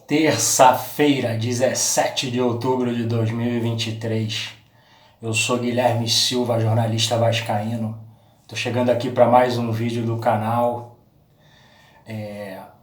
Terça-feira, 17 de outubro de 2023. Eu sou Guilherme Silva, jornalista vascaíno. Estou chegando aqui para mais um vídeo do canal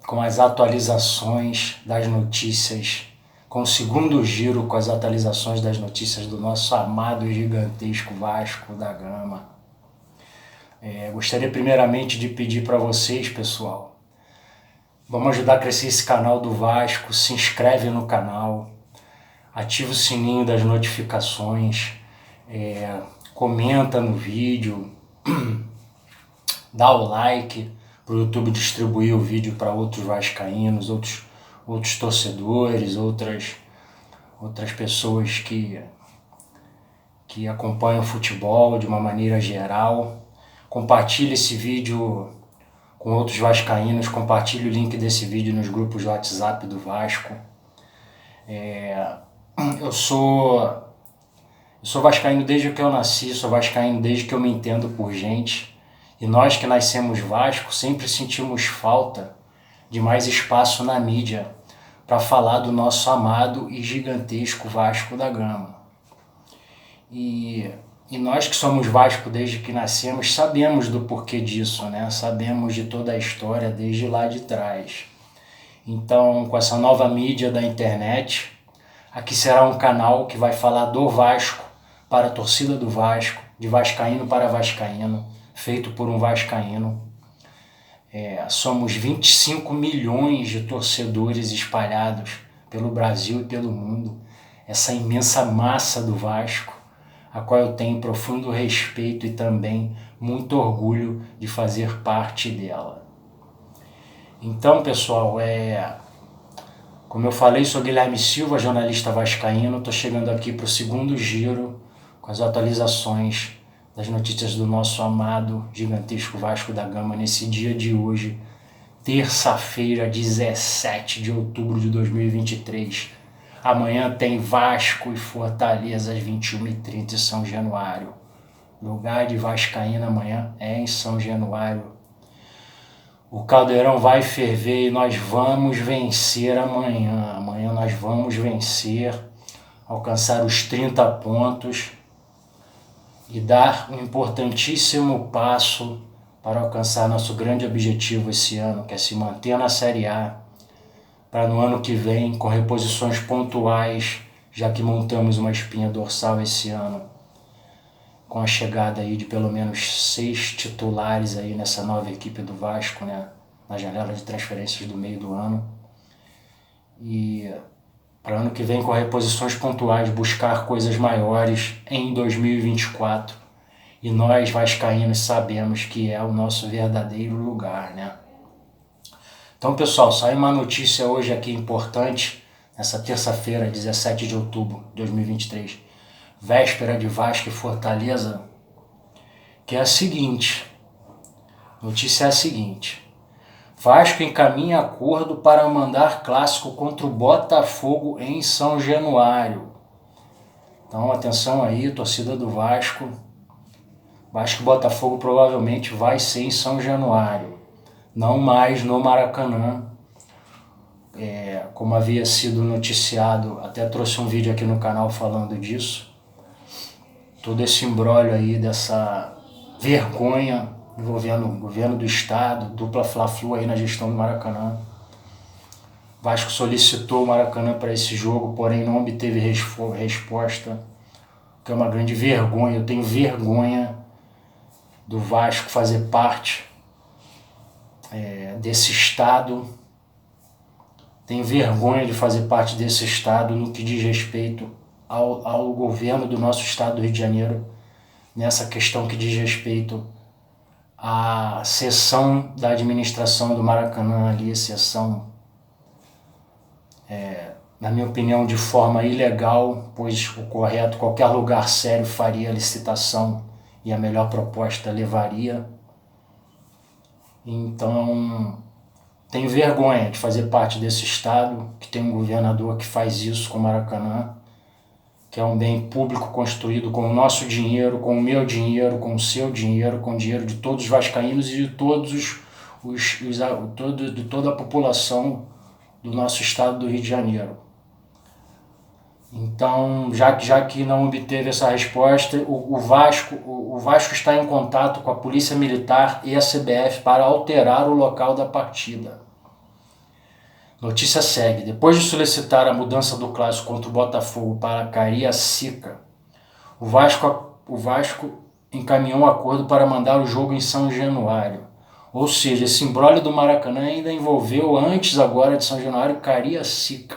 com as atualizações das notícias, com o segundo giro com as atualizações das notícias do nosso amado e gigantesco Vasco da Gama. Gostaria primeiramente de pedir para vocês, pessoal, vamos ajudar a crescer esse canal do Vasco. Se inscreve no canal, ativa o sininho das notificações, comenta no vídeo, dá o like para o YouTube distribuir o vídeo para outros vascaínos, outros torcedores, outras pessoas que acompanham o futebol de uma maneira geral. Compartilhe esse vídeo com outros vascaínos, compartilhe o link desse vídeo nos grupos de WhatsApp do Vasco. Eu sou vascaíno desde que eu nasci, sou vascaíno desde que eu me entendo por gente. E nós que nascemos Vasco sempre sentimos falta de mais espaço na mídia para falar do nosso amado e gigantesco Vasco da Gama. E nós que somos Vasco desde que nascemos sabemos do porquê disso, né? Sabemos de toda a história desde lá de trás. Então, com essa nova mídia da internet, aqui será um canal que vai falar do Vasco para a torcida do Vasco, de vascaíno para vascaíno, feito por um vascaíno. Somos 25 milhões de torcedores espalhados pelo Brasil e pelo mundo. Essa imensa massa do Vasco, a qual eu tenho profundo respeito e também muito orgulho de fazer parte dela. Então, pessoal, como eu falei, sou Guilherme Silva, jornalista vascaíno. Estou chegando aqui para o segundo giro com as atualizações das notícias do nosso amado, gigantesco Vasco da Gama nesse dia de hoje, terça-feira, 17 de outubro de 2023. Amanhã tem Vasco e Fortaleza às 21h30 em São Januário. Lugar de vascaíno amanhã é em São Januário. O caldeirão vai ferver e nós vamos vencer amanhã. Amanhã nós vamos vencer, alcançar os 30 pontos e dar um importantíssimo passo para alcançar nosso grande objetivo esse ano, que é se manter na Série A, para no ano que vem, com reposições pontuais, já que montamos uma espinha dorsal esse ano, com a chegada aí de pelo menos 6 titulares aí nessa nova equipe do Vasco, né, na janela de transferências do meio do ano. E para ano que vem, com reposições pontuais, buscar coisas maiores em 2024. E nós, vascaínos, sabemos que é o nosso verdadeiro lugar, né? Então, pessoal, saiu uma notícia hoje aqui importante, nessa terça-feira, 17 de outubro de 2023, véspera de Vasco e Fortaleza, que é a seguinte, notícia é a seguinte: Vasco encaminha acordo para mandar clássico contra o Botafogo em São Januário. Então, atenção aí, torcida do Vasco. Vasco e Botafogo provavelmente vai ser em São Januário, não mais no Maracanã, como havia sido noticiado. Até trouxe um vídeo aqui no canal falando disso. Todo esse imbróglio aí, dessa vergonha envolvendo o governo do estado, dupla Fla-Flu aí na gestão do Maracanã. Vasco solicitou o Maracanã para esse jogo, porém não obteve resposta, que é uma grande vergonha. Eu tenho vergonha do Vasco fazer parte desse estado. Tenho vergonha de fazer parte desse estado no que diz respeito ao governo do nosso estado do Rio de Janeiro, nessa questão que diz respeito à cessão da administração do Maracanã ali, cessão, na minha opinião, de forma ilegal, pois o correto, qualquer lugar sério faria a licitação e a melhor proposta levaria. Então, tenho vergonha de fazer parte desse estado que tem um governador que faz isso com o Maracanã, que é um bem público construído com o nosso dinheiro, com o meu dinheiro, com o seu dinheiro, com o dinheiro de todos os vascaínos e de toda a população do nosso estado do Rio de Janeiro. Então, já que não obteve essa resposta, o Vasco está em contato com a Polícia Militar e a CBF para alterar o local da partida. Notícia segue. Depois de solicitar a mudança do clássico contra o Botafogo para Cariacica, o Vasco encaminhou um acordo para mandar o jogo em São Januário. Ou seja, esse imbróglio do Maracanã ainda envolveu, antes agora de São Januário, Cariacica.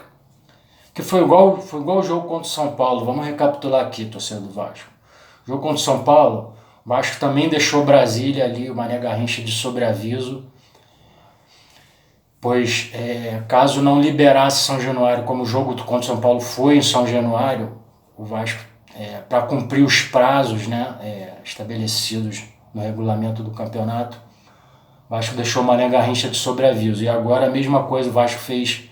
Que foi igual o jogo contra o São Paulo. Vamos recapitular aqui, torcedor do Vasco. O jogo contra o São Paulo, o Vasco também deixou Brasília ali, o Mané Garrincha de sobreaviso, pois caso não liberasse São Januário, como o jogo contra o São Paulo foi em São Januário, o Vasco, para cumprir os prazos, né, estabelecidos no regulamento do campeonato, o Vasco deixou o Mané Garrincha de sobreaviso. E agora a mesma coisa o Vasco fez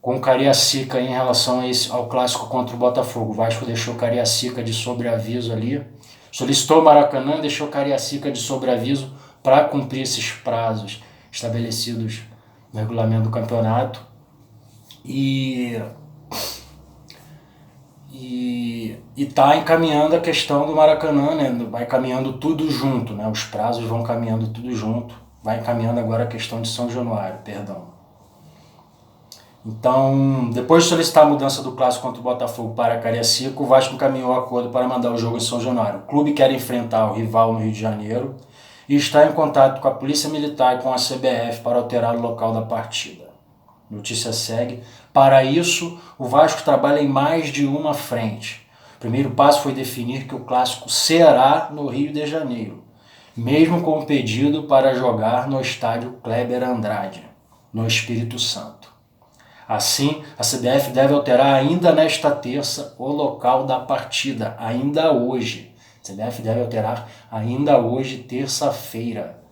com o Cariacica em relação ao clássico contra o Botafogo. O Vasco deixou o Cariacica de sobreaviso ali, solicitou o Maracanã, deixou o Cariacica de sobreaviso para cumprir esses prazos estabelecidos no regulamento do campeonato. E está encaminhando a questão do Maracanã, né? Vai caminhando tudo junto, né? Os prazos vão caminhando tudo junto, vai encaminhando agora a questão de São Januário, perdão. Então, depois de solicitar a mudança do clássico contra o Botafogo para Cariacica, o Vasco encaminhou o acordo para mandar o jogo em São Januário. O clube quer enfrentar o rival no Rio de Janeiro e está em contato com a Polícia Militar e com a CBF para alterar o local da partida. Notícia segue. Para isso, o Vasco trabalha em mais de uma frente. O primeiro passo foi definir que o clássico será no Rio de Janeiro, mesmo com o pedido para jogar no estádio Kleber Andrade, no Espírito Santo. Assim, a CBF deve alterar ainda nesta terça o local da partida, ainda hoje. A CBF deve alterar ainda hoje, terça-feira,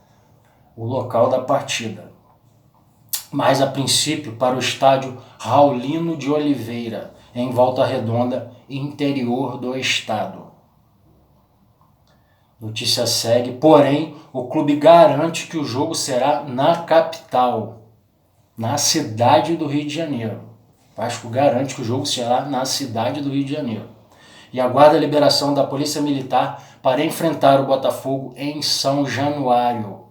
o local da partida. Mas, a princípio, para o estádio Raulino de Oliveira, em Volta Redonda, interior do estado. Notícia segue, porém, o clube garante que o jogo será na capital, na cidade do Rio de Janeiro. O Vasco garante que o jogo será na cidade do Rio de Janeiro. E aguarda a liberação da Polícia Militar para enfrentar o Botafogo em São Januário.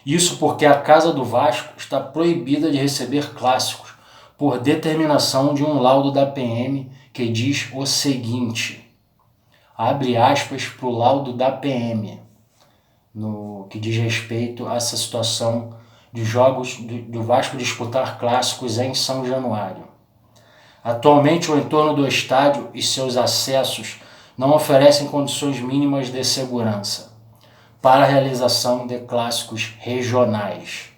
Isso porque a Casa do Vasco está proibida de receber clássicos por determinação de um laudo da PM que diz o seguinte, abre aspas para o laudo da PM, no que diz respeito a essa situação de jogos do Vasco disputar clássicos em São Januário. Atualmente, o entorno do estádio e seus acessos não oferecem condições mínimas de segurança para a realização de clássicos regionais.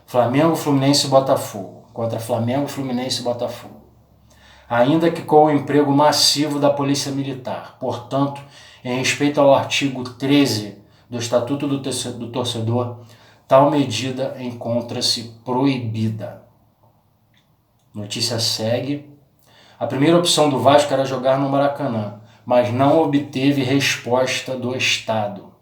Flamengo, Fluminense e Botafogo, contra Flamengo, Fluminense e Botafogo. Ainda que com o emprego massivo da Polícia Militar. Portanto, em respeito ao artigo 13 do Estatuto do Torcedor, tal medida encontra-se proibida. Notícia segue. A primeira opção do Vasco era jogar no Maracanã, mas não obteve resposta do Estado,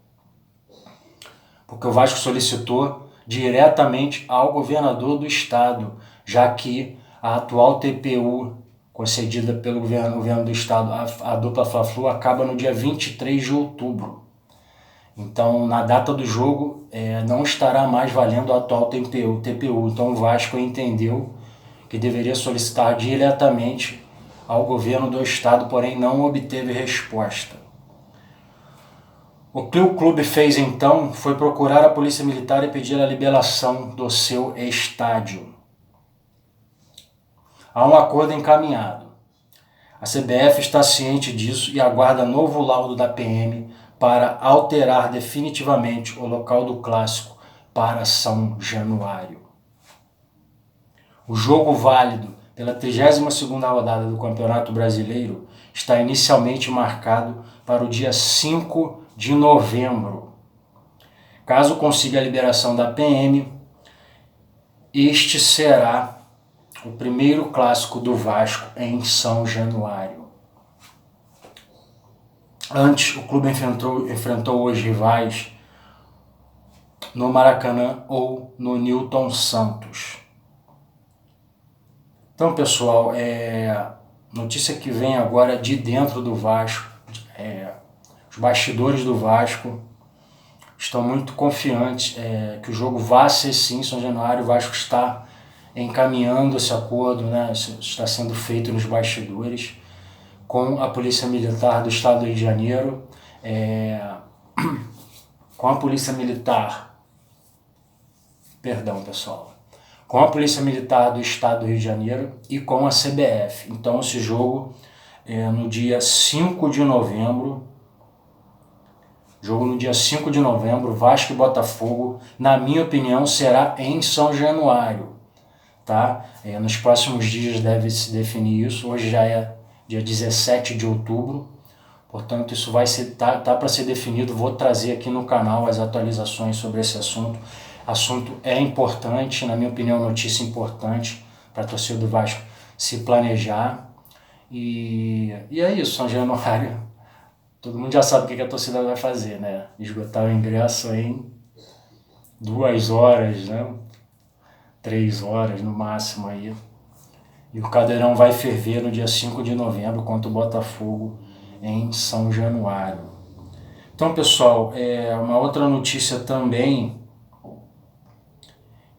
porque o Vasco solicitou diretamente ao governador do Estado, já que a atual TPU concedida pelo governo do Estado, a dupla Fla-Flu, acaba no dia 23 de outubro. Então, na data do jogo, não estará mais valendo a atual TPU. Então, o Vasco entendeu que deveria solicitar diretamente ao governo do estado, porém não obteve resposta. O que o clube fez então foi procurar a Polícia Militar e pedir a liberação do seu estádio. Há um acordo encaminhado. A CBF está ciente disso e aguarda novo laudo da PM para alterar definitivamente o local do clássico para São Januário. O jogo válido pela 32ª rodada do Campeonato Brasileiro está inicialmente marcado para o dia 5 de novembro. Caso consiga a liberação da PM, este será o primeiro clássico do Vasco em São Januário. Antes, o clube enfrentou os rivais no Maracanã ou no Newton Santos. Então, pessoal, notícia que vem agora de dentro do Vasco, os bastidores do Vasco estão muito confiantes que o jogo vá ser sim São Januário. O Vasco está encaminhando esse acordo, né? Isso está sendo feito nos bastidores com a Polícia Militar do Estado do Rio de Janeiro, com a Polícia Militar, perdão pessoal, com a Polícia Militar do Estado do Rio de Janeiro e com a CBF. Então esse jogo no dia 5 de novembro, Vasco e Botafogo, na minha opinião, será em São Januário, tá? Nos próximos dias deve se definir isso. Hoje já é dia 17 de outubro, portanto isso vai ser, tá para ser definido. Vou trazer aqui no canal as atualizações sobre esse assunto. Assunto é importante, na minha opinião, notícia importante para a torcida do Vasco se planejar. E é isso, São Januário. Todo mundo já sabe o que a torcida vai fazer, né? Esgotar o ingresso em 2 horas, né? 3 horas no máximo aí. E o Cadeirão vai ferver no dia 5 de novembro contra o Botafogo em São Januário. Então, pessoal, uma outra notícia também,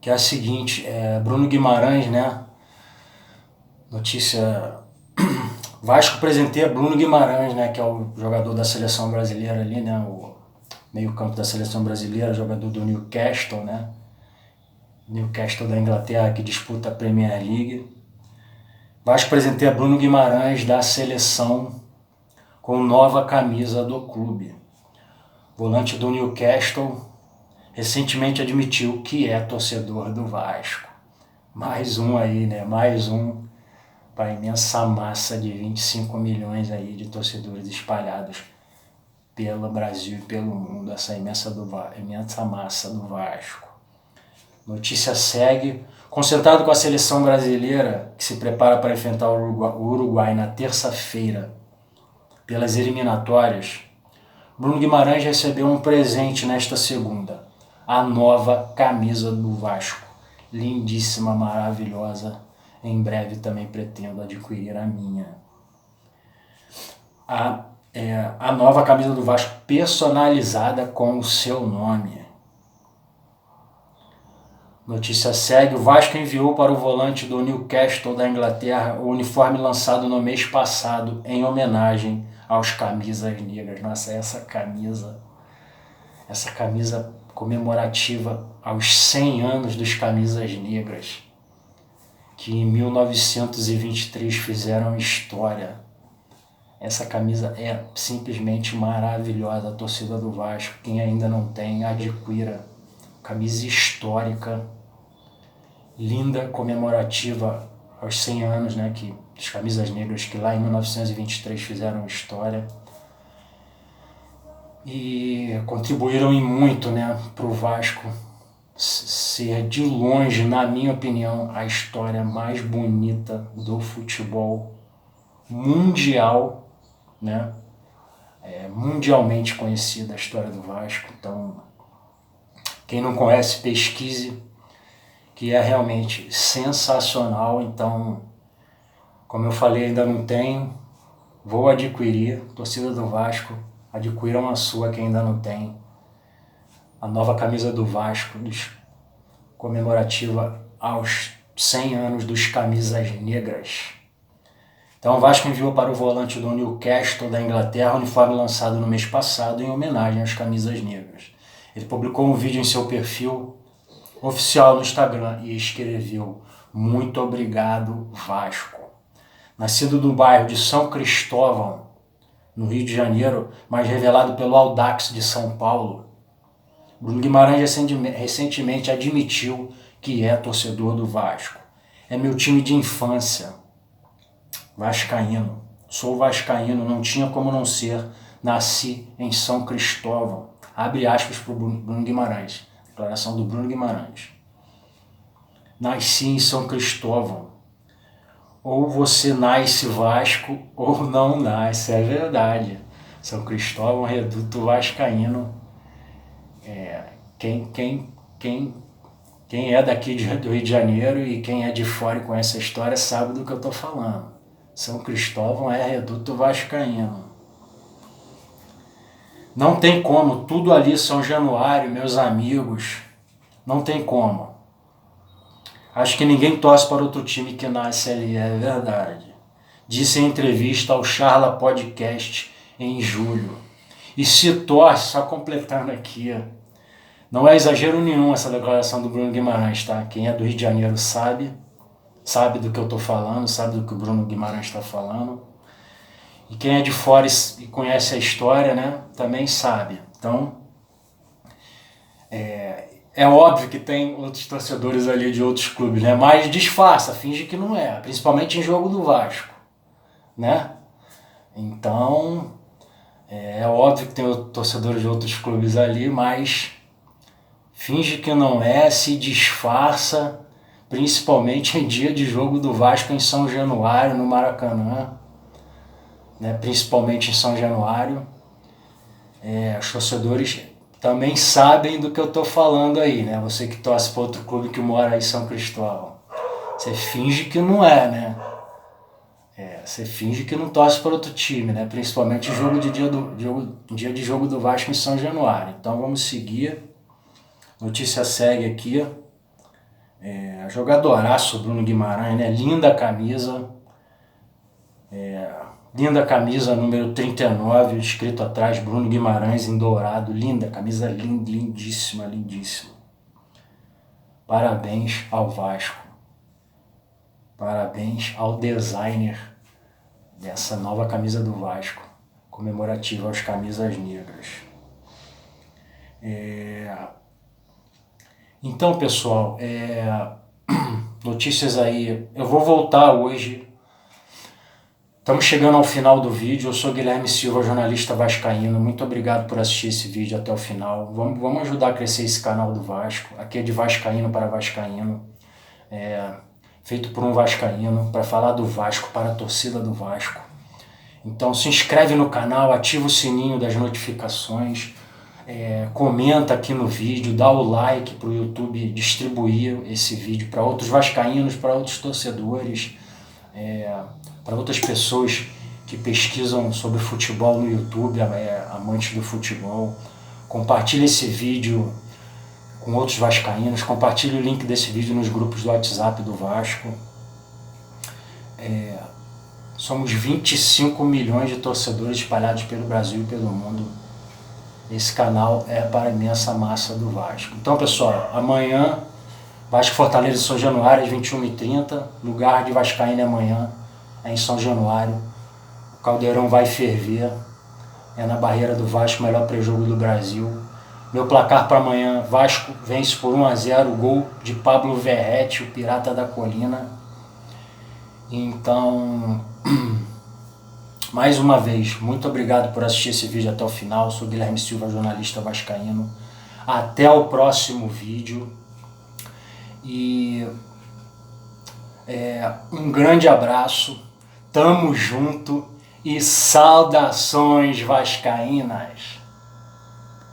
que é a seguinte, Bruno Guimarães, né? Notícia... Vasco presenteia Bruno Guimarães, né, que é o jogador da seleção brasileira ali, né, o meio-campo da seleção brasileira, jogador do Newcastle, né, Newcastle da Inglaterra, que disputa a Premier League. Vasco presenteia Bruno Guimarães da seleção com nova camisa do clube. Volante do Newcastle recentemente admitiu que é torcedor do Vasco. Mais um aí, né, mais um para a imensa massa de 25 milhões aí de torcedores espalhados pelo Brasil e pelo mundo, essa imensa massa do Vasco. Notícia segue. Concentrado com a seleção brasileira, que se prepara para enfrentar o Uruguai na terça-feira pelas eliminatórias, Bruno Guimarães recebeu um presente nesta segunda, a nova camisa do Vasco. Lindíssima, maravilhosa. Em breve também pretendo adquirir a minha. A nova camisa do Vasco personalizada com o seu nome. Notícia segue. O Vasco enviou para o volante do Newcastle da Inglaterra o uniforme lançado no mês passado em homenagem aos camisas negras. Nossa, essa camisa comemorativa aos 100 anos dos camisas negras, que em 1923 fizeram história. Essa camisa é simplesmente maravilhosa. A torcida do Vasco, quem ainda não tem, adquira. Camisa histórica, linda, comemorativa aos 100 anos, né, das camisas negras, que lá em 1923 fizeram história. E contribuíram em muito, né, para o Vasco ser, de longe, na minha opinião, a história mais bonita do futebol mundial, né? Mundialmente conhecida a história do Vasco. Então, quem não conhece, pesquise, que é realmente sensacional. Então, como eu falei, ainda não tenho, vou adquirir. Torcida do Vasco, adquiram a sua, que ainda não tem. A nova camisa do Vasco, comemorativa aos 100 anos dos camisas negras. Então o Vasco enviou para o volante do Newcastle da Inglaterra o uniforme lançado no mês passado em homenagem às camisas negras. Ele publicou um vídeo em seu perfil oficial no Instagram e escreveu: "Muito obrigado, Vasco." Nascido no bairro de São Cristóvão, no Rio de Janeiro, mas revelado pelo Audax de São Paulo, Bruno Guimarães recentemente admitiu que é torcedor do Vasco. "É meu time de infância, vascaíno. Sou vascaíno, não tinha como não ser. Nasci em São Cristóvão." Abre aspas para o Bruno Guimarães. Declaração do Bruno Guimarães. "Nasci em São Cristóvão. Ou você nasce Vasco ou não nasce." É verdade. São Cristóvão, reduto vascaíno. Quem Quem é daqui do Rio de Janeiro e quem é de fora e conhece a história sabe do que eu estou falando. São Cristóvão é reduto vascaíno. Não tem como, tudo ali São Januário, meus amigos, não tem como. Acho que ninguém torce para outro time que nasce ali, é verdade. Disse em entrevista ao Charla Podcast em julho. E se torce, só completando aqui, não é exagero nenhum essa declaração do Bruno Guimarães, tá? Quem é do Rio de Janeiro sabe do que eu tô falando, sabe do que o Bruno Guimarães está falando. E quem é de fora e conhece a história, né, também sabe. Então, é óbvio que tem outros torcedores ali de outros clubes, né? Mas disfarça, finge que não é, principalmente em jogo do Vasco, né? Então, é óbvio que tem torcedores de outros clubes ali, mas finge que não é, se disfarça, principalmente em dia de jogo do Vasco em São Januário, no Maracanã, né? Principalmente em São Januário. Os torcedores também sabem do que eu estou falando aí, né? Você que torce para outro clube que mora aí em São Cristóvão. Você finge que não é, né? Você finge que não torce para outro time, né? Principalmente dia de jogo do Vasco em São Januário. Então vamos seguir. Notícia segue aqui. Jogadoraço Bruno Guimarães, né? Linda camisa. Linda camisa número 39, escrito atrás Bruno Guimarães em dourado. Linda, camisa lindíssima, lindíssima. Parabéns ao Vasco. Parabéns ao designer dessa nova camisa do Vasco, comemorativa aos camisas negras. Então, pessoal, notícias aí. Eu vou voltar hoje. Estamos chegando ao final do vídeo. Eu sou Guilherme Silva, jornalista vascaíno. Muito obrigado por assistir esse vídeo até o final. Vamos ajudar a crescer esse canal do Vasco. Aqui é de vascaíno para vascaíno. Feito por um vascaíno, para falar do Vasco, para a torcida do Vasco. Então se inscreve no canal, ativa o sininho das notificações, comenta aqui no vídeo, dá o like para o YouTube distribuir esse vídeo para outros vascaínos, para outros torcedores, para outras pessoas que pesquisam sobre futebol no YouTube, amantes do futebol. Compartilhe esse vídeo com outros vascaínos, compartilhe o link desse vídeo nos grupos do WhatsApp do Vasco. Somos 25 milhões de torcedores espalhados pelo Brasil e pelo mundo. Esse canal é para a imensa massa do Vasco. Então, pessoal, amanhã, Vasco Fortaleza em São Januário, às 21h30, lugar de vascaíno amanhã, em São Januário. O Caldeirão vai ferver, na barreira do Vasco, melhor pré-jogo do Brasil. Meu placar para amanhã: Vasco vence por 1-0, gol de Pablo Verrete, o Pirata da Colina. Então, mais uma vez, muito obrigado por assistir esse vídeo até o final. Eu sou Guilherme Silva, jornalista vascaíno. Até o próximo vídeo. E um grande abraço, tamo junto e saudações vascaínas!